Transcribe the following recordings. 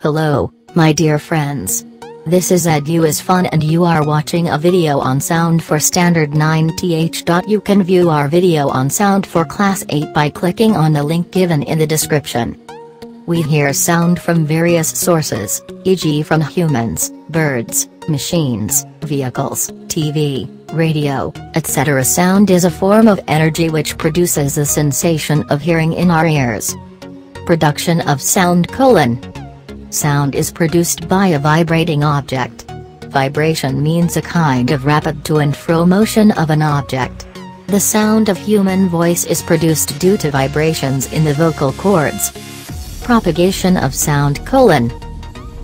Hello, my dear friends. This is Edu is Fun and you are watching a video on sound for Standard 9th. You can view our video on sound for Class 8 by clicking on the link given in the description. We hear sound from various sources, e.g. from humans, birds, machines, vehicles, TV, radio, etc. Sound is a form of energy which produces a sensation of hearing in our ears. Production of sound: Sound is produced by a vibrating object. Vibration means a kind of rapid to and fro motion of an object. The sound of human voice is produced due to vibrations in the vocal cords. Propagation of sound: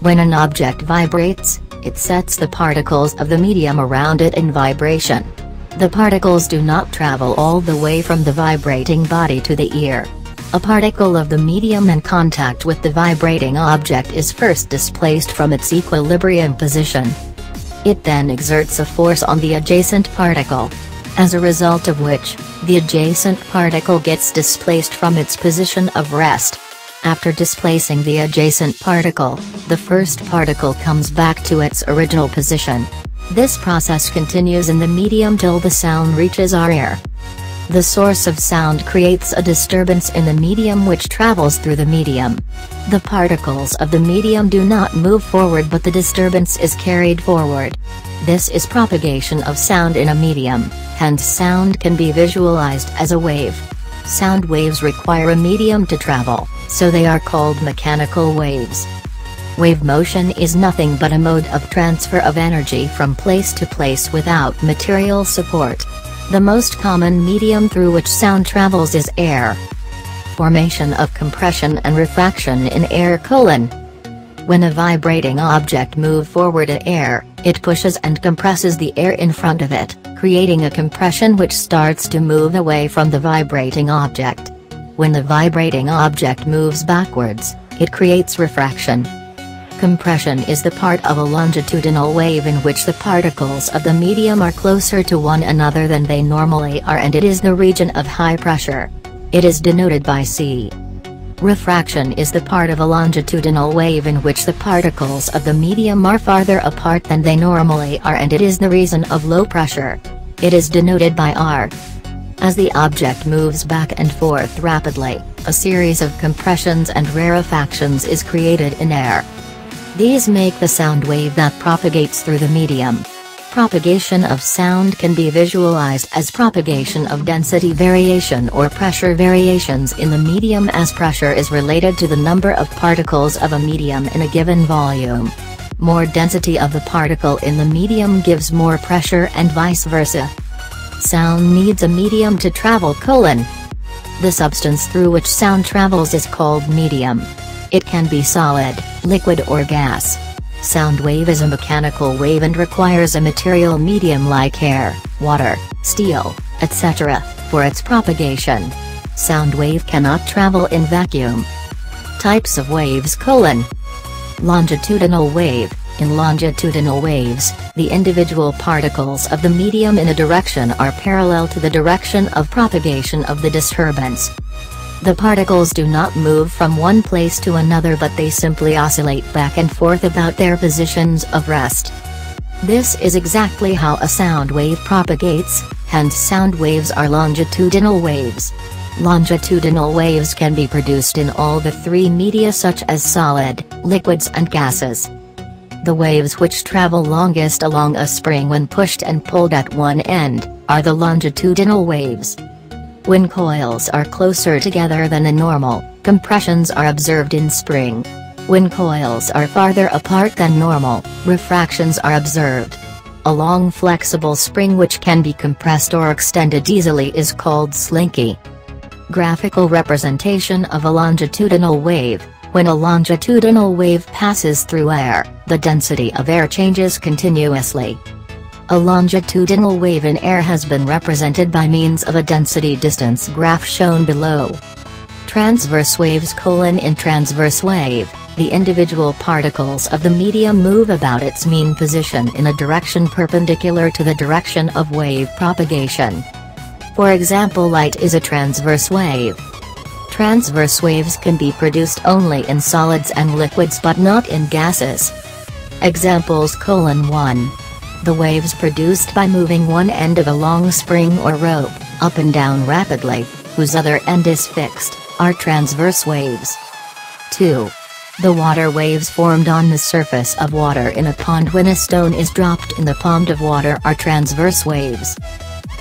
When an object vibrates, it sets the particles of the medium around it in vibration. The particles do not travel all the way from the vibrating body to the ear. A particle of the medium in contact with the vibrating object is first displaced from its equilibrium position. It then exerts a force on the adjacent particle. As a result of which, the adjacent particle gets displaced from its position of rest. After displacing the adjacent particle, the first particle comes back to its original position. This process continues in the medium till the sound reaches our ear. The source of sound creates a disturbance in the medium which travels through the medium. The particles of the medium do not move forward but the disturbance is carried forward. This is propagation of sound in a medium, hence sound can be visualized as a wave. Sound waves require a medium to travel, so they are called mechanical waves. Wave motion is nothing but a mode of transfer of energy from place to place without material support. The most common medium through which sound travels is air. Formation of compression and refraction in air: When a vibrating object moves forward in air, it pushes and compresses the air in front of it, creating a compression which starts to move away from the vibrating object. When the vibrating object moves backwards, it creates refraction. Compression is the part of a longitudinal wave in which the particles of the medium are closer to one another than they normally are, and it is the region of high pressure. It is denoted by C. Refraction is the part of a longitudinal wave in which the particles of the medium are farther apart than they normally are, and it is the region of low pressure. It is denoted by R. As the object moves back and forth rapidly, a series of compressions and rarefactions is created in air. These make the sound wave that propagates through the medium. Propagation of sound can be visualized as propagation of density variation or pressure variations in the medium, as pressure is related to the number of particles of a medium in a given volume. More density of the particle in the medium gives more pressure and vice versa. Sound needs a medium to travel: The substance through which sound travels is called medium. It can be solid, liquid or gas. Sound wave is a mechanical wave and requires a material medium like air, water, steel, etc., for its propagation. Sound wave cannot travel in vacuum. Types of waves: Longitudinal wave. In longitudinal waves, the individual particles of the medium in a direction are parallel to the direction of propagation of the disturbance. The particles do not move from one place to another but they simply oscillate back and forth about their positions of rest. This is exactly how a sound wave propagates, hence sound waves are longitudinal waves. Longitudinal waves can be produced in all the three media such as solid, liquids and gases. The waves which travel longest along a spring when pushed and pulled at one end, are the longitudinal waves. When coils are closer together than the normal, compressions are observed in spring. When coils are farther apart than normal, refractions are observed. A long flexible spring which can be compressed or extended easily is called slinky. Graphical representation of a longitudinal wave: When a longitudinal wave passes through air, the density of air changes continuously. A longitudinal wave in air has been represented by means of a density-distance graph shown below. Transverse waves: In transverse wave, the individual particles of the medium move about its mean position in a direction perpendicular to the direction of wave propagation. For example, light is a transverse wave. Transverse waves can be produced only in solids and liquids but not in gases. Examples: 1. The waves produced by moving one end of a long spring or rope, up and down rapidly, whose other end is fixed, are transverse waves. 2. The water waves formed on the surface of water in a pond when a stone is dropped in the pond of water are transverse waves.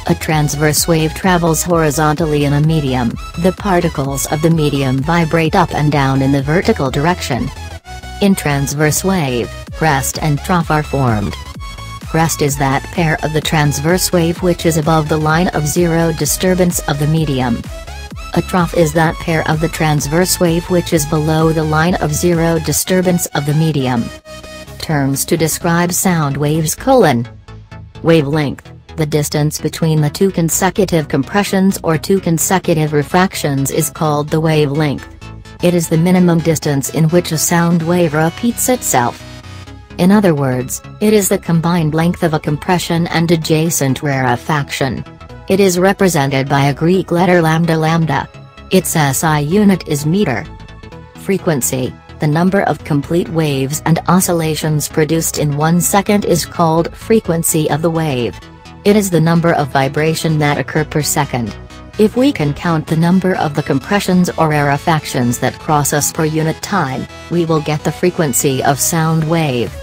A transverse wave travels horizontally in a medium. The particles of the medium vibrate up and down in the vertical direction. In transverse wave, crest and trough are formed. Crest is that pair of the transverse wave which is above the line of zero disturbance of the medium. A trough is that pair of the transverse wave which is below the line of zero disturbance of the medium. Terms to describe sound waves: wavelength, the distance between the two consecutive compressions or two consecutive refractions is called the wavelength. It is the minimum distance in which a sound wave repeats itself. In other words, it is the combined length of a compression and adjacent rarefaction. It is represented by a Greek letter lambda. Its SI unit is meter. Frequency, the number of complete waves and oscillations produced in 1 second, is called frequency of the wave. It is the number of vibration that occur per second. If we can count the number of the compressions or rarefactions that cross us per unit time, we will get the frequency of sound wave.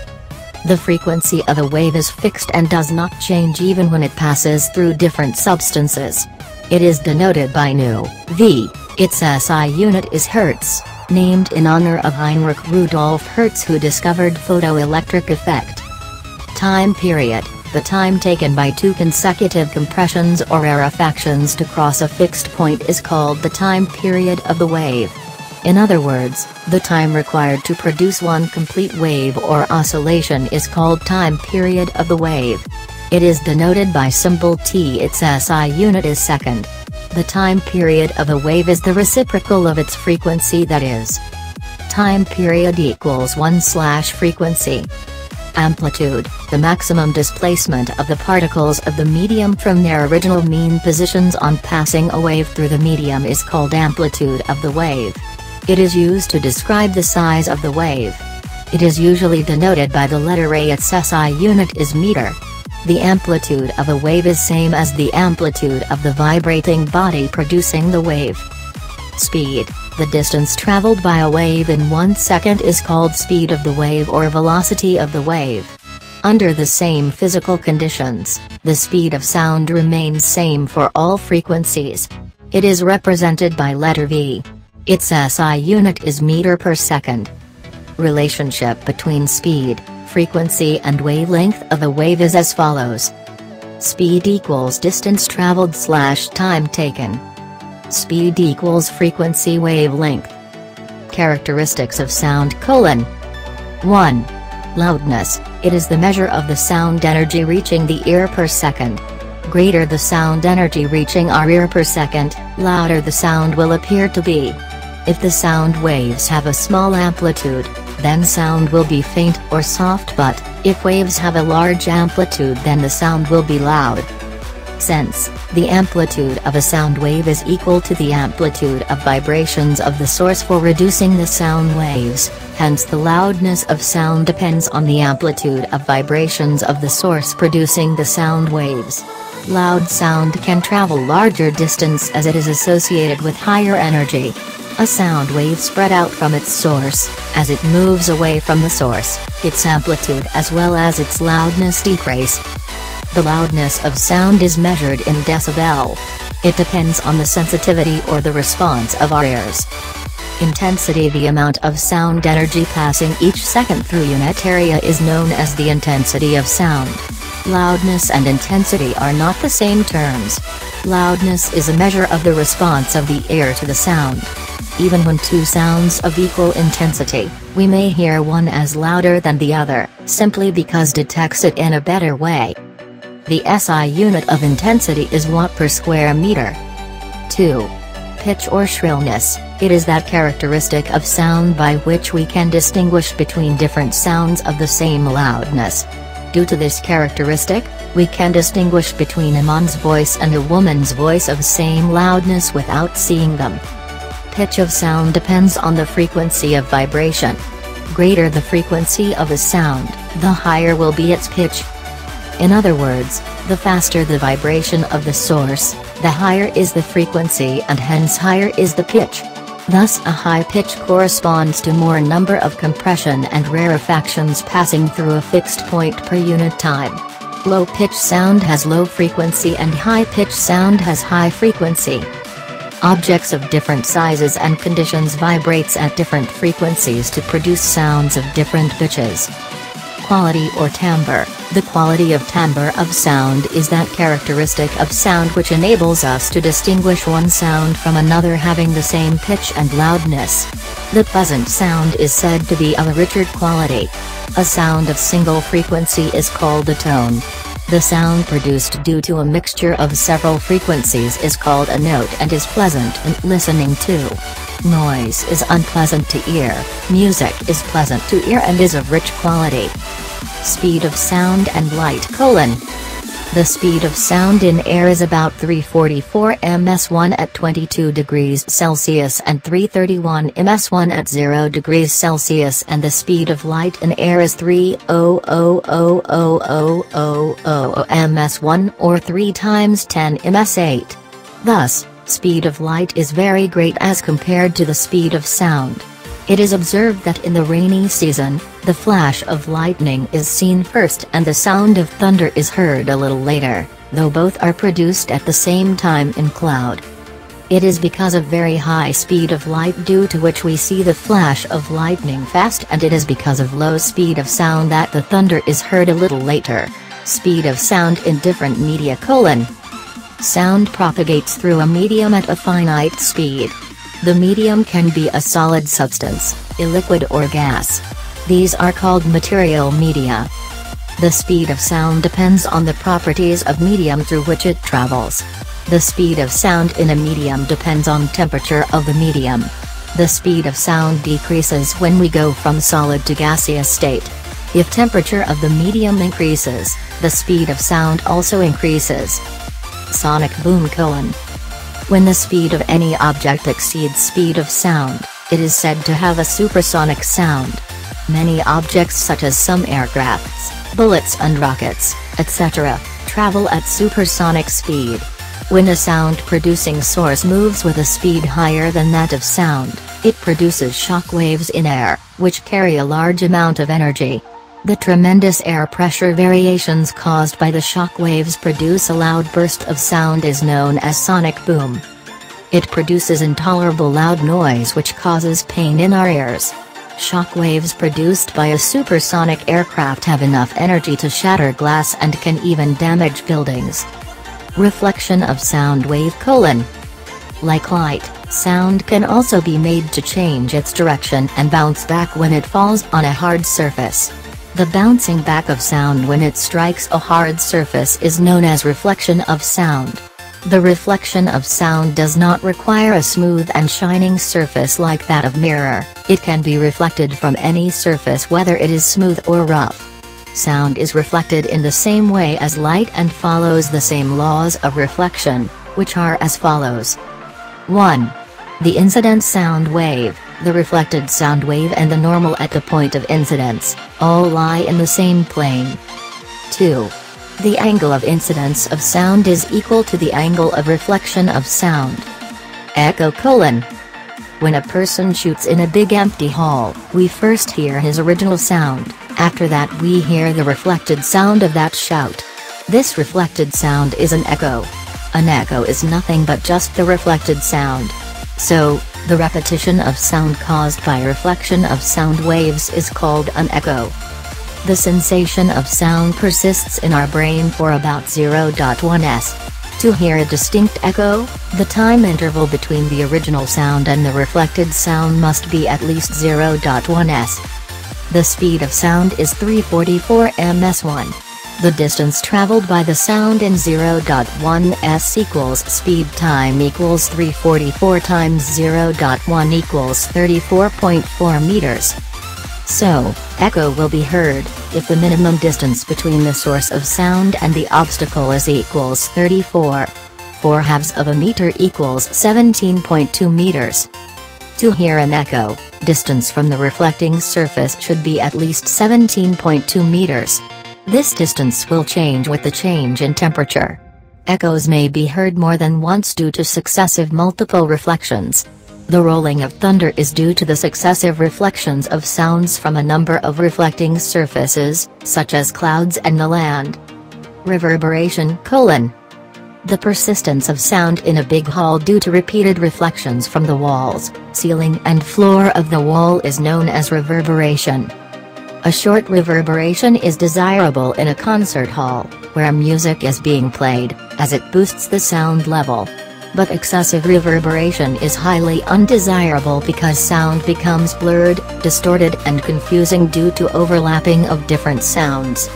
The frequency of a wave is fixed and does not change even when it passes through different substances. It is denoted by v. Its SI unit is Hertz, named in honor of Heinrich Rudolf Hertz, who discovered photoelectric effect. Time period, the time taken by two consecutive compressions or rarefactions to cross a fixed point, is called the time period of the wave. In other words, the time required to produce one complete wave or oscillation is called time period of the wave. It is denoted by symbol T. Its SI unit is second. The time period of a wave is the reciprocal of its frequency, that is, time period equals 1/frequency. Amplitude, the maximum displacement of the particles of the medium from their original mean positions on passing a wave through the medium, is called amplitude of the wave. It is used to describe the size of the wave. It is usually denoted by the letter A. Its SI unit is meter. The amplitude of a wave is same as the amplitude of the vibrating body producing the wave. Speed, the distance traveled by a wave in 1 second, is called speed of the wave or velocity of the wave. Under the same physical conditions, the speed of sound remains same for all frequencies. It is represented by letter V. Its SI unit is meter per second. Relationship between speed, frequency and wavelength of a wave is as follows. Speed equals distance traveled / time taken. Speed equals frequency wavelength. Characteristics of sound: 1. Loudness, it is the measure of the sound energy reaching the ear per second. Greater the sound energy reaching our ear per second, louder the sound will appear to be. If the sound waves have a small amplitude, then sound will be faint or soft, but if waves have a large amplitude, then the sound will be loud. Since the amplitude of a sound wave is equal to the amplitude of vibrations of the source for reducing the sound waves, hence the loudness of sound depends on the amplitude of vibrations of the source producing the sound waves. Loud sound can travel larger distance as it is associated with higher energy. A sound wave spread out from its source, as it moves away from the source, its amplitude as well as its loudness decrease. The loudness of sound is measured in decibel. It depends on the sensitivity or the response of our ears. Intensity, the amount of sound energy passing each second through unit area, is known as the intensity of sound. Loudness and intensity are not the same terms. Loudness is a measure of the response of the ear to the sound. Even when two sounds of equal intensity, we may hear one as louder than the other, simply because it detects it in a better way. The SI unit of intensity is watt per square meter. 2. Pitch or shrillness, it is that characteristic of sound by which we can distinguish between different sounds of the same loudness. Due to this characteristic, we can distinguish between a man's voice and a woman's voice of same loudness without seeing them. pitch of sound depends on the frequency of vibration. Greater the frequency of a sound, the higher will be its pitch. In other words, the faster the vibration of the source, the higher is the frequency and hence higher is the pitch. Thus a high pitch corresponds to more number of compression and rarefactions passing through a fixed point per unit time. Low pitch sound has low frequency and high pitch sound has high frequency. Objects of different sizes and conditions vibrates at different frequencies to produce sounds of different pitches. Quality or timbre. The quality of timbre of sound is that characteristic of sound which enables us to distinguish one sound from another having the same pitch and loudness. The pleasant sound is said to be of a richer quality. A sound of single frequency is called a tone. The sound produced due to a mixture of several frequencies is called a note and is pleasant in listening to. Noise is unpleasant to ear, music is pleasant to ear and is of rich quality. Speed of sound and light: The speed of sound in air is about 344 ms1 at 22 degrees Celsius and 331 ms1 at 0 degrees Celsius, and the speed of light in air is 300,000 ms1 or 3 times 10 ms8. Thus, speed of light is very great as compared to the speed of sound. It is observed that in the rainy season, the flash of lightning is seen first and the sound of thunder is heard a little later, though both are produced at the same time in cloud. It is because of very high speed of light due to which we see the flash of lightning fast, and it is because of low speed of sound that the thunder is heard a little later. Speed of sound in different media: Sound propagates through a medium at a finite speed. The medium can be a solid substance, a liquid or gas. These are called material media. The speed of sound depends on the properties of medium through which it travels. The speed of sound in a medium depends on temperature of the medium. The speed of sound decreases when we go from solid to gaseous state. If temperature of the medium increases, the speed of sound also increases. Sonic boom: When the speed of any object exceeds speed of sound, it is said to have a supersonic sound. Many objects such as some aircrafts, bullets and rockets, etc., travel at supersonic speed. When a sound-producing source moves with a speed higher than that of sound, it produces shock waves in air, which carry a large amount of energy. The tremendous air pressure variations caused by the shock waves produce a loud burst of sound is known as sonic boom. It produces intolerable loud noise which causes pain in our ears. Shock waves produced by a supersonic aircraft have enough energy to shatter glass and can even damage buildings. Reflection of sound wave: Like light, sound can also be made to change its direction and bounce back when it falls on a hard surface. The bouncing back of sound when it strikes a hard surface is known as reflection of sound. The reflection of sound does not require a smooth and shining surface like that of mirror. It can be reflected from any surface whether it is smooth or rough. Sound is reflected in the same way as light and follows the same laws of reflection, which are as follows. 1. The incident sound wave, the reflected sound wave and the normal at the point of incidence, all lie in the same plane. 2. The angle of incidence of sound is equal to the angle of reflection of sound. Echo: When a person shoots in a big empty hall, we first hear his original sound, after that we hear the reflected sound of that shout. This reflected sound is an echo. An echo is nothing but just the reflected sound. So, the repetition of sound caused by reflection of sound waves is called an echo. The sensation of sound persists in our brain for about 0.1 s. To hear a distinct echo, the time interval between the original sound and the reflected sound must be at least 0.1 s. The speed of sound is 344 ms1. The distance traveled by the sound in 0.1 s equals speed time equals 344 times 0.1 equals 34.4 meters. So, echo will be heard, if the minimum distance between the source of sound and the obstacle is equals 34. 4/2 of a meter equals 17.2 meters. To hear an echo, distance from the reflecting surface should be at least 17.2 meters. This distance will change with the change in temperature. Echoes may be heard more than once due to successive multiple reflections. The rolling of thunder is due to the successive reflections of sounds from a number of reflecting surfaces, such as clouds and the land. Reverberation: the persistence of sound in a big hall due to repeated reflections from the walls, ceiling and floor of the wall is known as reverberation. A short reverberation is desirable in a concert hall, where music is being played, as it boosts the sound level. But excessive reverberation is highly undesirable because sound becomes blurred, distorted and confusing due to overlapping of different sounds.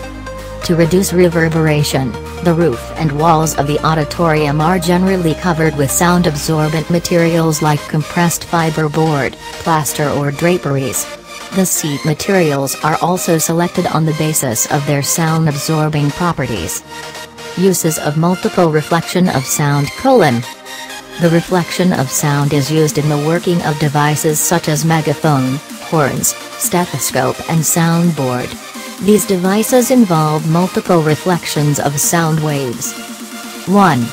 To reduce reverberation, the roof and walls of the auditorium are generally covered with sound-absorbent materials like compressed fiber board, plaster or draperies. The seat materials are also selected on the basis of their sound-absorbing properties. Uses of multiple reflection of sound: The reflection of sound is used in the working of devices such as megaphone, horns, stethoscope and soundboard. These devices involve multiple reflections of sound waves. 1.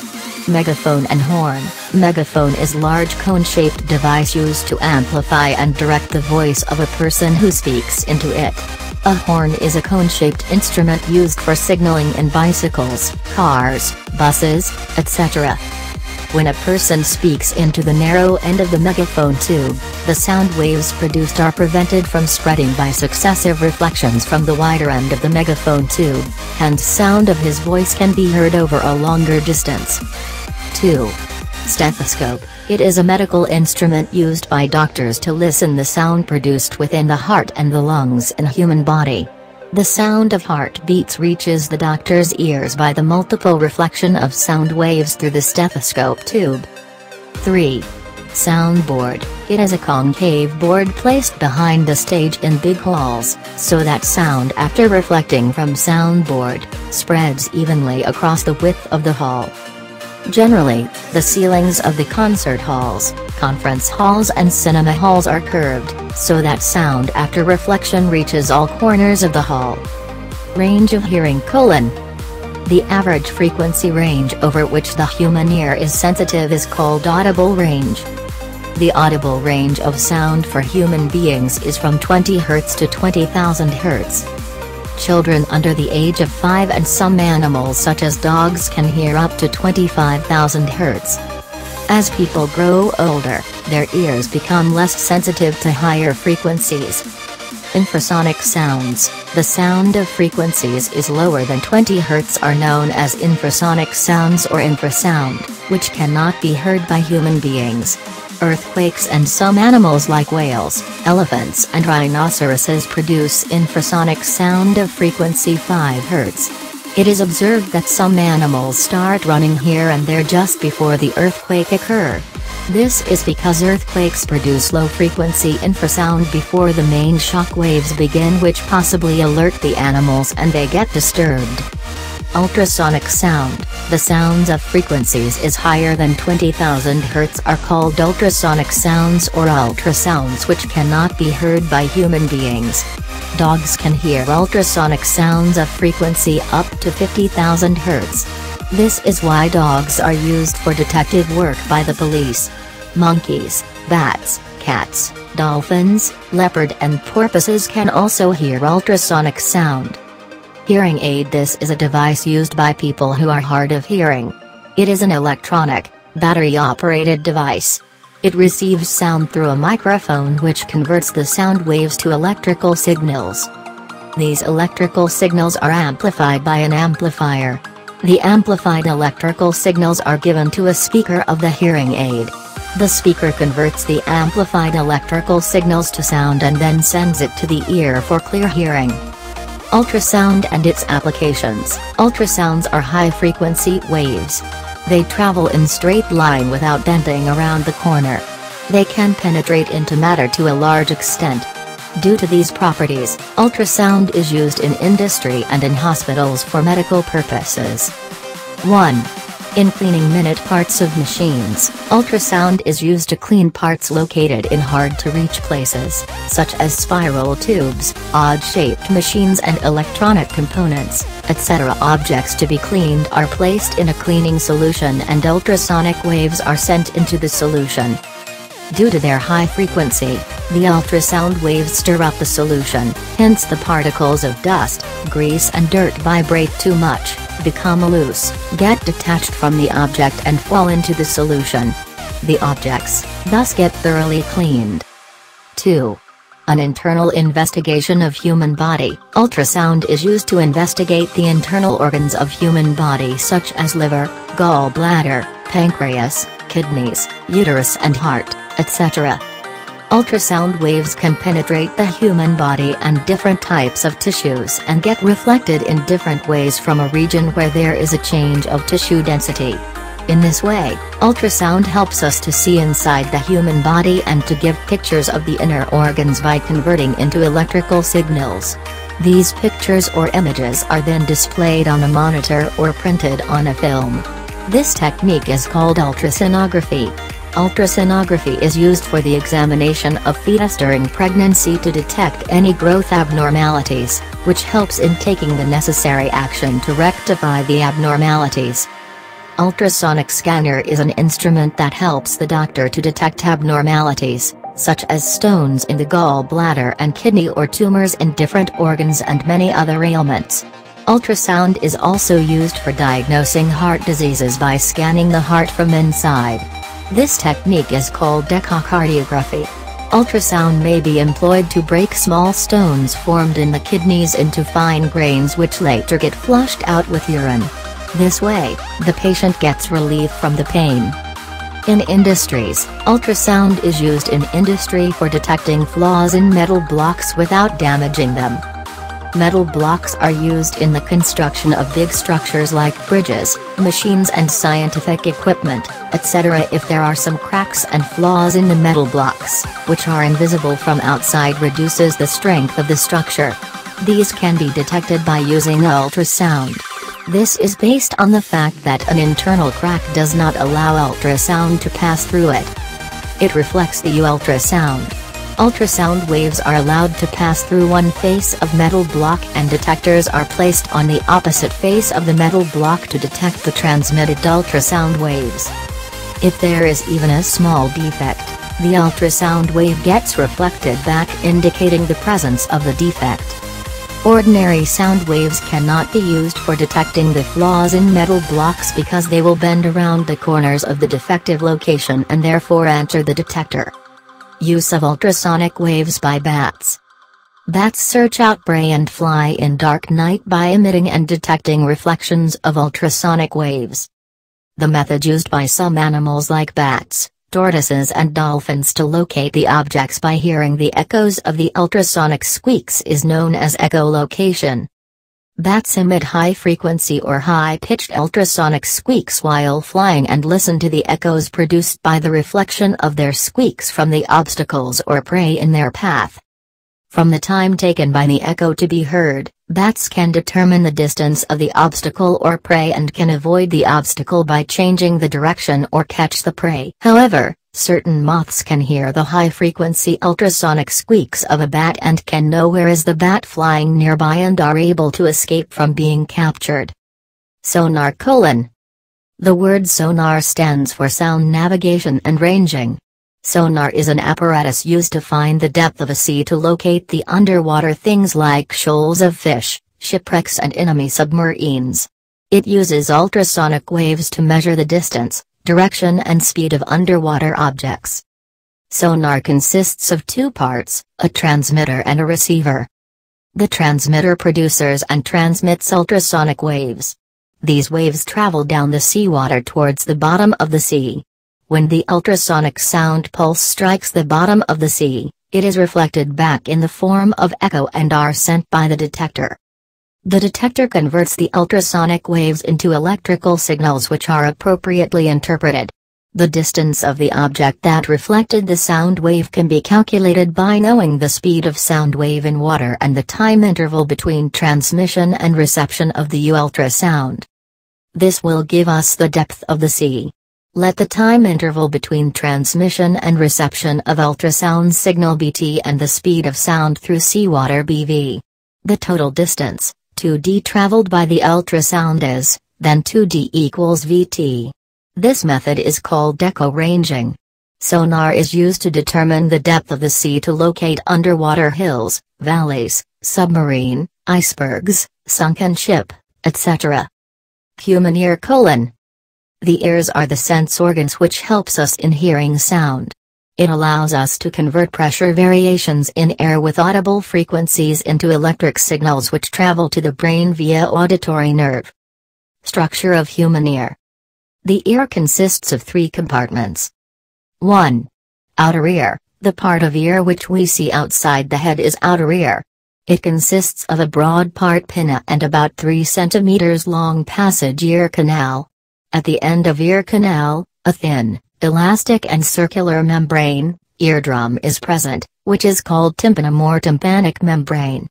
Megaphone and horn. Megaphone is large cone-shaped device used to amplify and direct the voice of a person who speaks into it. A horn is a cone-shaped instrument used for signaling in bicycles, cars, buses, etc. When a person speaks into the narrow end of the megaphone tube, the sound waves produced are prevented from spreading by successive reflections from the wider end of the megaphone tube, hence sound of his voice can be heard over a longer distance. 2. Stethoscope. It is a medical instrument used by doctors to listen the sound produced within the heart and the lungs in human body. The sound of heartbeats reaches the doctor's ears by the multiple reflection of sound waves through the stethoscope tube. 3. Soundboard. It is a concave board placed behind the stage in big halls, so that sound after reflecting from soundboard, spreads evenly across the width of the hall. Generally, the ceilings of the concert halls, conference halls and cinema halls are curved, so that sound after reflection reaches all corners of the hall. Range of hearing: The average frequency range over which the human ear is sensitive is called audible range. The audible range of sound for human beings is from 20 Hz to 20,000 Hz. Children under the age of 5 and some animals such as dogs can hear up to 25,000 Hz. As people grow older, their ears become less sensitive to higher frequencies. Infrasonic sounds: the sound of frequencies is lower than 20 Hz are known as infrasonic sounds or infrasound, which cannot be heard by human beings. Earthquakes and some animals like whales, elephants and rhinoceroses produce infrasonic sound of frequency 5 Hz. It is observed that some animals start running here and there just before the earthquake occur. This is because earthquakes produce low-frequency infrasound before the main shock waves begin, which possibly alert the animals and they get disturbed. Ultrasonic sound: the sounds of frequencies is higher than 20,000 Hz are called ultrasonic sounds or ultrasounds, which cannot be heard by human beings. Dogs can hear ultrasonic sounds of frequency up to 50,000 Hz. This is why dogs are used for detective work by the police. Monkeys, bats, cats, dolphins, leopard and porpoises can also hear ultrasonic sound. Hearing aid: this is a device used by people who are hard of hearing. It is an electronic, battery-operated device. It receives sound through a microphone which converts the sound waves to electrical signals. These electrical signals are amplified by an amplifier. The amplified electrical signals are given to a speaker of the hearing aid. The speaker converts the amplified electrical signals to sound and then sends it to the ear for clear hearing. Ultrasound and its applications: ultrasounds are high-frequency waves. They travel in straight line without bending around the corner. They can penetrate into matter to a large extent. Due to these properties, ultrasound is used in industry and in hospitals for medical purposes. 1. In cleaning minute parts of machines, ultrasound is used to clean parts located in hard-to-reach places, such as spiral tubes, odd-shaped machines and electronic components, etc. Objects to be cleaned are placed in a cleaning solution and ultrasonic waves are sent into the solution. Due to their high frequency, the ultrasound waves stir up the solution, hence the particles of dust, grease and dirt vibrate too much, become loose, get detached from the object and fall into the solution. The objects, thus get thoroughly cleaned. 2. An internal investigation of human body. Ultrasound is used to investigate the internal organs of human body such as liver, gallbladder, pancreas, kidneys, uterus and heart, etc. Ultrasound waves can penetrate the human body and different types of tissues and get reflected in different ways from a region where there is a change of tissue density. In this way, ultrasound helps us to see inside the human body and to give pictures of the inner organs by converting into electrical signals. These pictures or images are then displayed on a monitor or printed on a film. This technique is called ultrasonography. Ultrasonography is used for the examination of fetus during pregnancy to detect any growth abnormalities, which helps in taking the necessary action to rectify the abnormalities. Ultrasonic Scanner is an instrument that helps the doctor to detect abnormalities, such as stones in the gallbladder and kidney or tumors in different organs and many other ailments. Ultrasound is also used for diagnosing heart diseases by scanning the heart from inside. This technique is called echocardiography. Ultrasound may be employed to break small stones formed in the kidneys into fine grains which later get flushed out with urine. This way, the patient gets relief from the pain. In industries, ultrasound is used in industry for detecting flaws in metal blocks without damaging them. Metal blocks are used in the construction of big structures like bridges, machines and scientific equipment, etc. If there are some cracks and flaws in the metal blocks, which are invisible from outside, reduces the strength of the structure. These can be detected by using ultrasound. This is based on the fact that an internal crack does not allow ultrasound to pass through it. It reflects the ultrasound. Ultrasound waves are allowed to pass through one face of metal block and detectors are placed on the opposite face of the metal block to detect the transmitted ultrasound waves. If there is even a small defect, the ultrasound wave gets reflected back, indicating the presence of the defect. Ordinary sound waves cannot be used for detecting the flaws in metal blocks because they will bend around the corners of the defective location and therefore enter the detector. Use of ultrasonic waves by bats. Bats search out prey and fly in dark night by emitting and detecting reflections of ultrasonic waves. The method used by some animals like bats, tortoises and dolphins to locate the objects by hearing the echoes of the ultrasonic squeaks is known as echolocation. Bats emit high-frequency or high-pitched ultrasonic squeaks while flying and listen to the echoes produced by the reflection of their squeaks from the obstacles or prey in their path. From the time taken by the echo to be heard, bats can determine the distance of the obstacle or prey and can avoid the obstacle by changing the direction or catch the prey. However, certain moths can hear the high-frequency ultrasonic squeaks of a bat and can know where is the bat flying nearby and are able to escape from being captured. Sonar: The word sonar stands for sound navigation and ranging. Sonar is an apparatus used to find the depth of a sea to locate the underwater things like shoals of fish, shipwrecks and enemy submarines. It uses ultrasonic waves to measure the distance, direction and speed of underwater objects. Sonar consists of two parts, a transmitter and a receiver. The transmitter produces and transmits ultrasonic waves. These waves travel down the seawater towards the bottom of the sea. When the ultrasonic sound pulse strikes the bottom of the sea, it is reflected back in the form of echo and are sent by the detector. The detector converts the ultrasonic waves into electrical signals which are appropriately interpreted. The distance of the object that reflected the sound wave can be calculated by knowing the speed of sound wave in water and the time interval between transmission and reception of the ultrasound. This will give us the depth of the sea. Let the time interval between transmission and reception of ultrasound signal bt and the speed of sound through seawater bv. The total distance, 2d traveled by the ultrasound is, then 2d equals vt. This method is called echo-ranging. Sonar is used to determine the depth of the sea to locate underwater hills, valleys, submarine, icebergs, sunken ship, etc. Human ear : the ears are the sense organs which helps us in hearing sound. It allows us to convert pressure variations in air with audible frequencies into electric signals which travel to the brain via auditory nerve. Structure of human ear. The ear consists of 3 compartments. 1. Outer ear. The part of ear which we see outside the head is outer ear. It consists of a broad part pinna and about 3 cm long passage ear canal. At the end of ear canal, a thin, elastic and circular membrane, eardrum is present, which is called tympanum or tympanic membrane.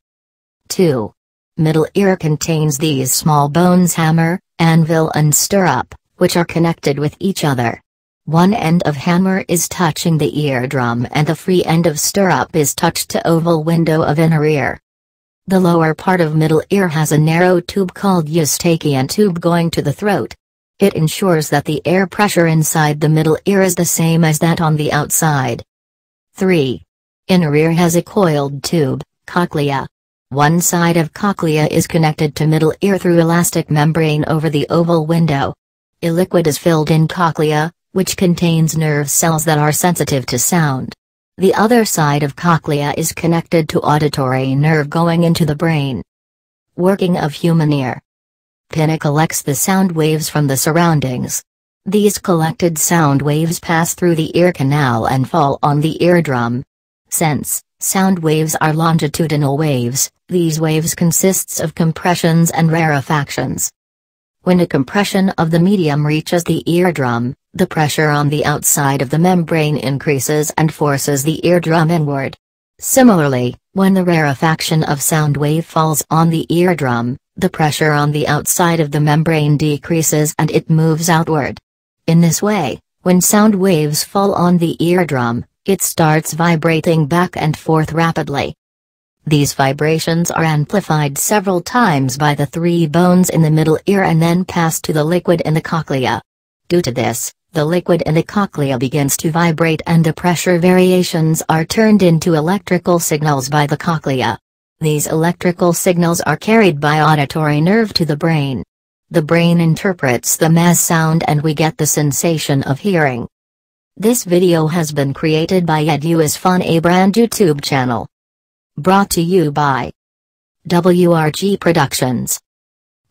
2. Middle ear contains these small bones hammer, anvil and stirrup, which are connected with each other. One end of hammer is touching the eardrum and the free end of stirrup is touched to oval window of inner ear. The lower part of middle ear has a narrow tube called Eustachian tube going to the throat. It ensures that the air pressure inside the middle ear is the same as that on the outside. 3. Inner ear has a coiled tube, cochlea. One side of cochlea is connected to middle ear through elastic membrane over the oval window. A liquid is filled in cochlea, which contains nerve cells that are sensitive to sound. The other side of cochlea is connected to auditory nerve going into the brain. Working of human ear. Pinna collects the sound waves from the surroundings. These collected sound waves pass through the ear canal and fall on the eardrum. Since sound waves are longitudinal waves, these waves consists of compressions and rarefactions. When a compression of the medium reaches the eardrum, the pressure on the outside of the membrane increases and forces the eardrum inward. Similarly, when the rarefaction of sound wave falls on the eardrum, the pressure on the outside of the membrane decreases and it moves outward. In this way, when sound waves fall on the eardrum, it starts vibrating back and forth rapidly. These vibrations are amplified several times by the 3 bones in the middle ear and then pass to the liquid in the cochlea. Due to this, the liquid in the cochlea begins to vibrate and the pressure variations are turned into electrical signals by the cochlea. These electrical signals are carried by auditory nerve to the brain. The brain interprets them as sound and we get the sensation of hearing. This video has been created by EduIsFun, a brand YouTube channel. Brought to you by WRG Productions.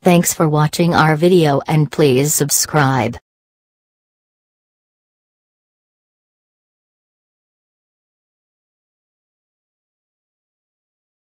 Thanks for watching our video and please subscribe.